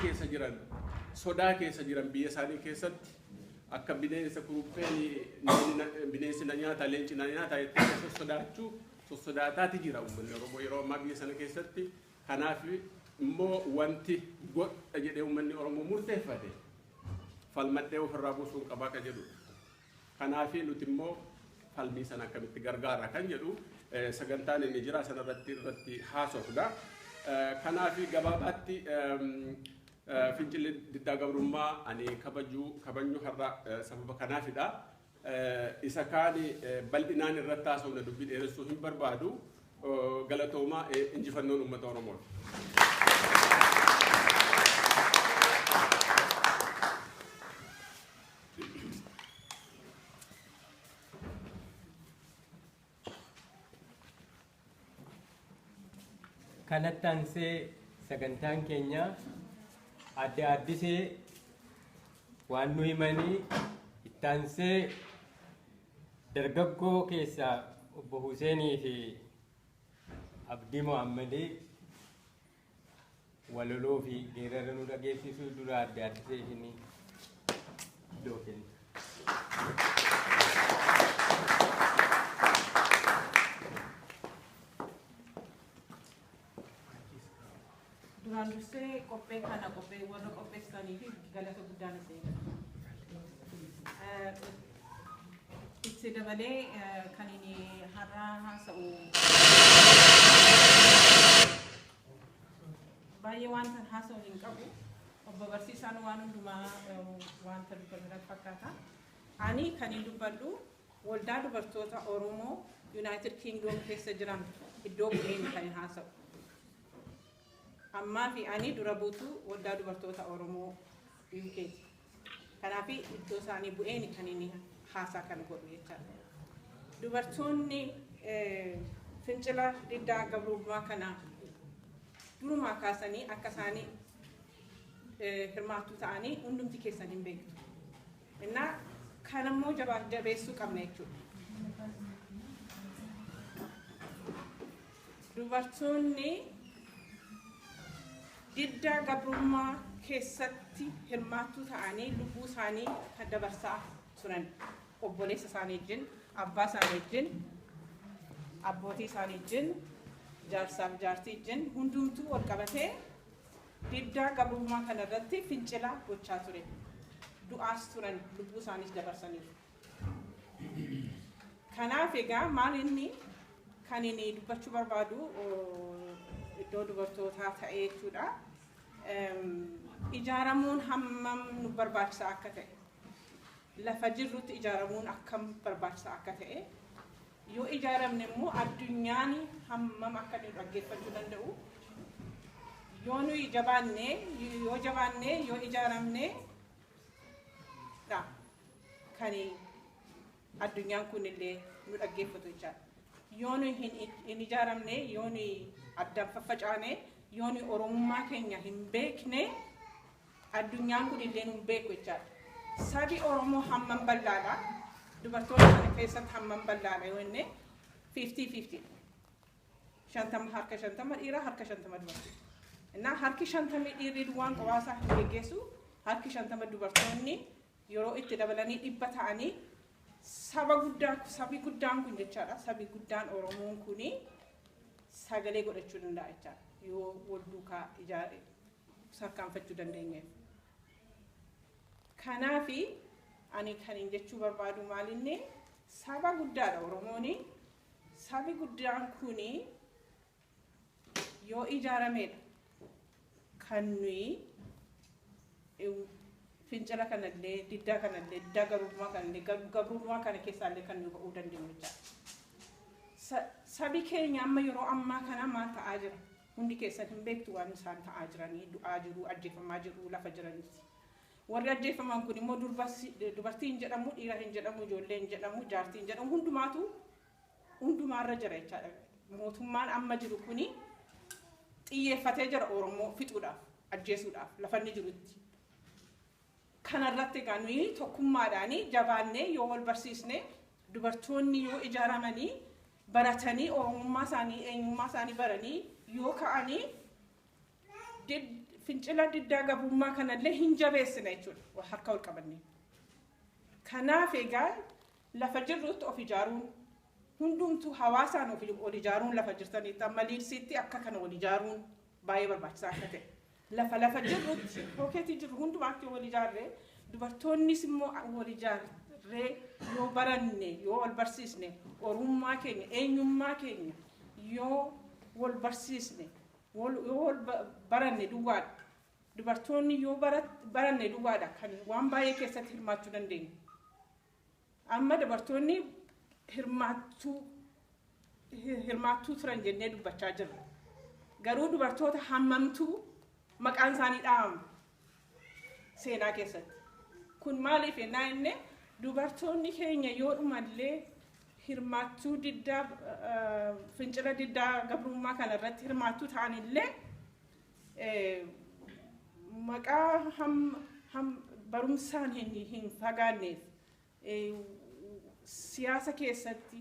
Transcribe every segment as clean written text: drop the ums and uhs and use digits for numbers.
keessa jiran sodaa keessa jiran biyya isaanii keessatti akka bineensa kurupheen bineensi na nyaata leenci na nyaata itti sodaataati jira uummanni Oromoo yeroo ammaa biyya sana keessatti. Kanaaf immoo wanti godha jedhee uummanni Oromoo murteeffate falmadhee ofirraa buusuun qabaa ka jedhu. Kanaaf nuti immoo falmii sana akkamitti gargaara kan jedhu sagantaan inni jira sanarratti haasofna. Kanaaf gabaabaatti fincilli diddaa gabrummaa ani kabajnu har'a sababa kanaafidha. Isa kaani bal'inaan irratti haasofna dubbii dheeressuu hin barbaadu. Galatoomaa injifannoon uummata Oromoo. Kanatti aansee sagantaan keenya adda addisee waan nu himanii itti aansee dargaggoo keessaa obbo Huseenii fi Abdii Mohaammadii waloloo fi geerara nu dhageessisuu dura adda addisee isinii iddoo kenna. Duraan dursee qophee kana qophee warra qopheessanii fi galata guddaan isin itti dabalee kan inni har'a haasa'u baay'ee wanta haasa'u hin qabu. Obbo Barsiisaan waan hundumaa wanta dubbatan fakkaata. Ani kan hin dubbadhu waldaa dubartoota Oromoo United Kingdom keessa jiran iddoo bu'een kan haasa'u. Amma fi ani dura buutu waldaa dubartoota Oromoo UK. Kanaaf iddoo isaanii bu'een kan inni haasaa kan godhu jechaadha. Dubartoonni fincila diddaa gabrummaa kana durumaa kaasanii akka isaanii hirmaattuu ta'anii hundumti keessan hin beektu. Innaa kan immoo jabeessuu qabna jechuudha. Dubartoonni diddaa gabrummaa keessatti hirmaattuu ta'anii lubbuu isaanii kan dabarsaa turan obboleessa isaanii wajjin, abbaa isaanii wajjin, abbootii isaanii wajjin, jaarsaaf jaartii wajjin hundumtuu wal qabatee diddaa gabrummaa kana irratti fincila gochaa ture. Du'aas turan lubbuu isaaniis dabarsaniiru. Kanaaf egaa maal inni kan inni dubbachuu barbaadu iddoo dubartootaa ta'ee jechuudha. Ijaaramuun hammam nu barbaachisaa akka ta'e, lafa jirrutti ijaaramuun akkam barbaachisaa akka ta'e, yoo ijaaramne immoo addunyaan hammam akka nu dhaggeeffachuu danda'u, yoo nuyi jabaanne yoo ijaaramne kan addunyaan kun illee nu dhaggeeffatu jechaadha. Yoo nuyi hin ijaaramne, yoo nuyi addaan faffacaane, yoo nuyi Oromummaa keenya hin beekne addunyaan kun illee nu beeku jechaadha. Sabi Oromoo hammam bal'aadha. Dubartoota kana keessatti hammam bal'aadha yoo inni 50-50. 50 harka 50 dhiira harka 50 dubartii. Innaa harki 50 dhiirri duwwaan qobaasaa hin geggeessu, harki 50 dubartoonni yeroo itti dabalanii dhibba ta'anii sabi guddaan kun jechaadha. Sabi guddaan Oromoon kuni sagalee godhachuu danda'a jechaadha. Yoo wal duukaa sarkaanfachuu dandeenyeef. Kanaafi ani kan hin jechuu barbaadu maalinni saba guddaadha Oromooni. Sabi guddaan kuni yoo ijaaramedha kan nuyi fincila kanallee diddaa kanallee diddaa gabrummaa kana keessaallee kan nu ba'uu dandeenyu jechaadha. Sabi keenya amma yeroo ammaa kana maal ta'aa jira? Hundi keessan hin beektu waan isaan ta'aa jiranii, du'aa jiru, ajjeefamaa jiru lafa jiranitti. Warri ajjeefaman kun immoo dubartii hin jedhamu, dhiira hin jedhamu, ijoollee hin jedhamu, jaartii hin jedhamu, hundumaarra jira jechaadha. Mootummaan amma jiru kuni xiyyeeffatee jira Oromoo fixuudhaaf, ajjeesuudhaaf lafa inni jirutti. Kanarratti egaa nuyi tokkummaadhaan jabaannee yoo wal barsiisne dubartoonni yoo ijaaramanii baratanii Oromummaa isaanii eenyummaa isaanii baranii yoo ka'anii fincila diddaa gabrummaa kanallee hin jabeessina jechuudha harka ol qabannee. Kanaaf egaa lafa jirrutti of ijaaruun hundumtuu hawaasaan ol ijaaruun lafa jirtanitti amma liirsiitti akka kana ol ijaaruun baay'ee barbaachisaa akka ta'e. Lafa jirrutti hookeetii jiru hundumaatti wal ijaarree dubartoonnis immoo wal ijaarree yoo baranne yoo wal barsiisne oromummaa keenya eenyummaa keenya yoo wal barsiisne yoo wal baranne duwwaadha. Dubartoonni yoo baranne duwwaadha kan waan baay'ee keessatti hirmaachuu dandeenyu. Amma dubartoonni hirmaattuu turan jennee dubbachaa jirra. Garuu dubartoota hammamtuu maqaan isaanii dhahamu seenaa keessatti. Kun maaliif ennaa inni dubartoonni keenya yoo dhumallee hirmaattuu diddaa fincila diddaa gabrummaa kanarratti hirmaattuu ta'anillee maqaa barumsaan hin fagaanneef siyaasa keessatti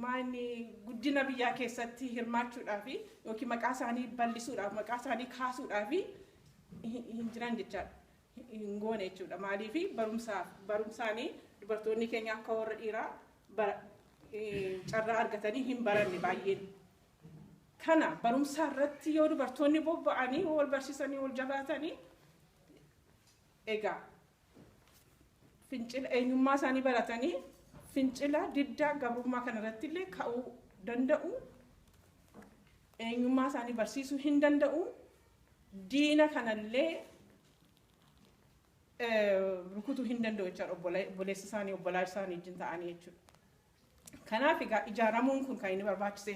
maanni guddina biyyaa keessatti hirmaachuudhaaf yookiin maqaa isaanii bal'isuudhaaf maqaa isaanii kaasuudhaaf hin jiran jechaadha. Hin goone jechuudha. Maaliif barumsaanii dubartoonni keenya akka warra dhiiraa carraa argatanii hin baranne baay'een. Kana barumsa irratti yoo dubartoonni bobba'anii wal barsiisanii wal jabaatanii egaa fincila eenyummaa isaanii baratanii fincila diddaa gabrummaa kanarratti illee ka'uu danda'u. Eenyummaa isaanii barsiisuu hin danda'u. Diina kanallee rukutuu hin danda'u jechuudha obboleessa isaanii obbolaa isaanii wajjin ta'anii jechuudha. Kanaaf egaa ijaaramuun kun kan inni barbaachise.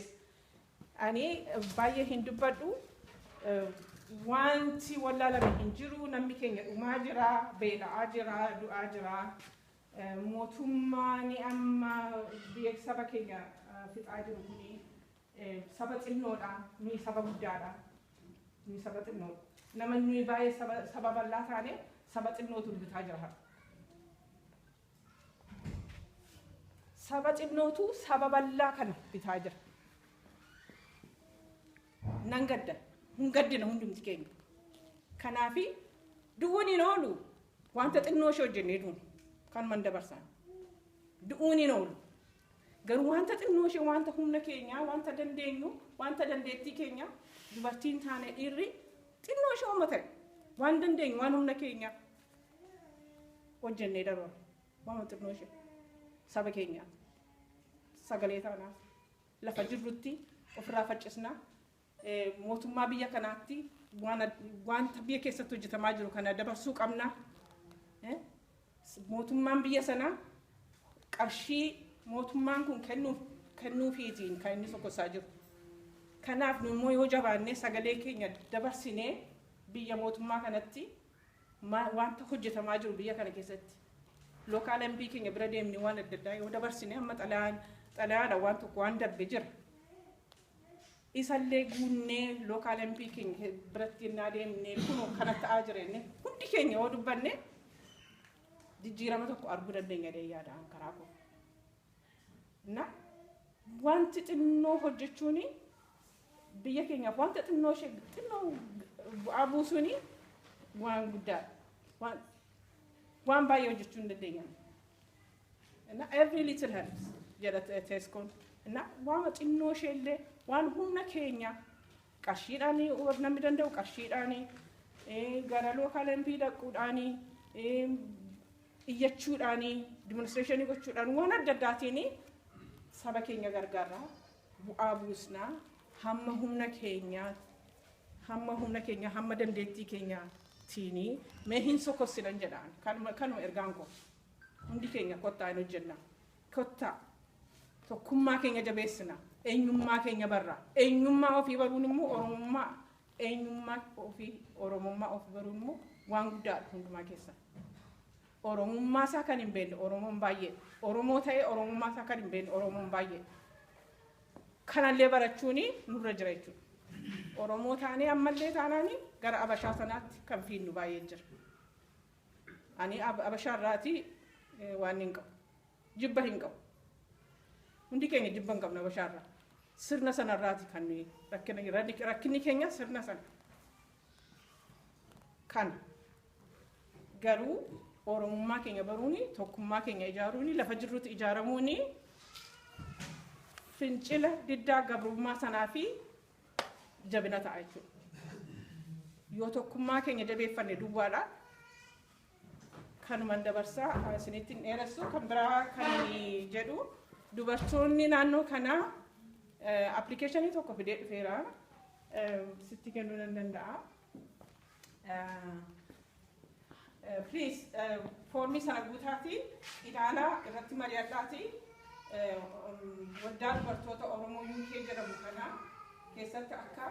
Ani baay'ee hin dubbadhu wanti wallaalame hin jiru namni keenya dhumaa jira beela'aa jira du'aa jira mootummaan amma biyya saba keenya fixaa jiru kuni saba xinnoodha nuyi saba guddaadha nuyi saba xinnoodha nama nuyi baay'ee saba bal'aa taane saba xinnootu bitaa jira saba xinnootu saba bal'aa kana bitaa jira. Nan gadda hin gaddina hundumti keenya. Kanaafi du'uun hin oolu wanta xinnoo ishee hojjennee duun kan man dabarsan. Du'uun hin oolu. Garuu wanta xinnoo ishee wanta humna keenya wanta dandeenyu wanta dandeettii keenya dubartiin taane dhiirri xinnoo ishee uummata waan dandeenyu waan humna keenya hojjennee darba waan xinnoo ishee saba keenya sagalee taanaaf lafa jirrutti ofirraa faccisnaa. Mootummaa biyya kanaatti wanta biyya keessatti hojjetamaa jiru kana dabarsuu qabna. Mootummaan biyya sanaa qarshii mootummaan kun kennuufiitiin kan inni sokosaa jiru. Kanaaf nu immoo yoo jabaannee sagalee keenya dabarsinee biyya mootummaa kanatti wanta hojjetamaa jiru biyya kana keessatti lookaal MP keenya bira deemnee waan adda addaa yoo dabarsinee amma xalayaadha waan tokko waan darbe jira. Isallee guunnee lookaal MP keenya biratti naa deemnee kunoo kana ta'aa jirenne hundi keenya yoo dubbanne jijjiirama tokko arguu dandeenya yaadaan karaa koo. Na wanti xinnoo hojjechuuni biyya keenyaaf wanta xinnoo bu'aa buusuuni waan guddaadha. Waan baay'ee hojjechuu hin dandeenya. Na every little helps jedha Tescoon. Na waan xinnoo isheellee waan humna keenya qarshiidhaan namni danda'u qarshiidhaan gara lookaal MP dhaquudhaan iyyachuudhaan demonstreeshinii gochuudhaan waan adda addaatiin saba keenya gargaarraa bu'aa buusnaa hamma humna keenya hamma dandeettii keenyaatiin mee hin sokossinan jedhaan kanuma ergaan koo hundi keenya kottaa hin hojjenna kottaa tokkummaa keenya jabeessina eenyummaa keenya barra eenyummaa ofii baruun immoo oromummaa eenyummaa ofii oromummaa ofii baruun immoo waan guddaadha hundumaa keessa oromummaa isaa kan hin beekne oromoon baay'ee oromoo ta'ee oromummaa isaa kan hin beekne oromoon baay'ee kanallee barachuuni nurra jira jechuudha oromoo taanee ammallee taanaani gara abashaa sanaatti kan fiinnu baay'ee jira ani abashaa irraati waan hin qabu jibba hin qabu hundi keenya jibba hin qabna abashaa irraa sirna sanarraati kan rakkinni keenya sirna sana kan garuu oromummaa keenya baruuni tokkummaa keenya ijaaruuni lafa jirrutti ijaaramuuni fincila diddaa gabrummaa sanaa fi jabina ta'a jechuudha. Yoo tokkummaa keenya jabeeffanne duwwaadha. Kanumaan dabarsaa isinitti dheeressu kan biraa kan jedhu dubartoonni naannoo kanaa appilikeeshinii tokko fidee dhufeera. Sitti kennuu nan danda'a. Please foormii sana guutaati ilaalaa irratti mari'adhaati. Waldaa dubartoota Oromoo UK jedhamu kana keessatti akka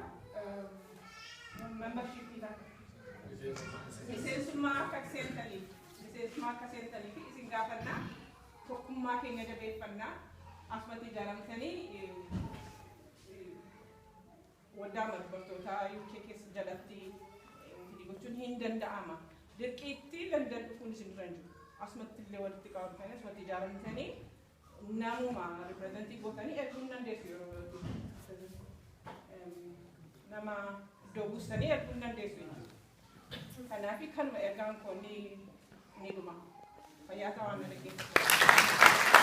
membershipii miseensummaa akka seentanii fi isin gaafannaa tokkummaa keenya jabeeffannaa asumatti ijaaramtanii waldaa dubartoota UK keessa jalatti gochuun hin danda'ama. Dirqiitti London dhufuun isin dura jiru. Asumatti illee walitti qabamtanii asumatti ijaaramtanii namuma ripirezentii gootanii erguun dandeessu yeroo nama iddoo buustanii erguun dandeessu. Kanaaf kanuma ergaan koo ni dhuma. Fayyaa ta'aa waan dhaggeeffatu.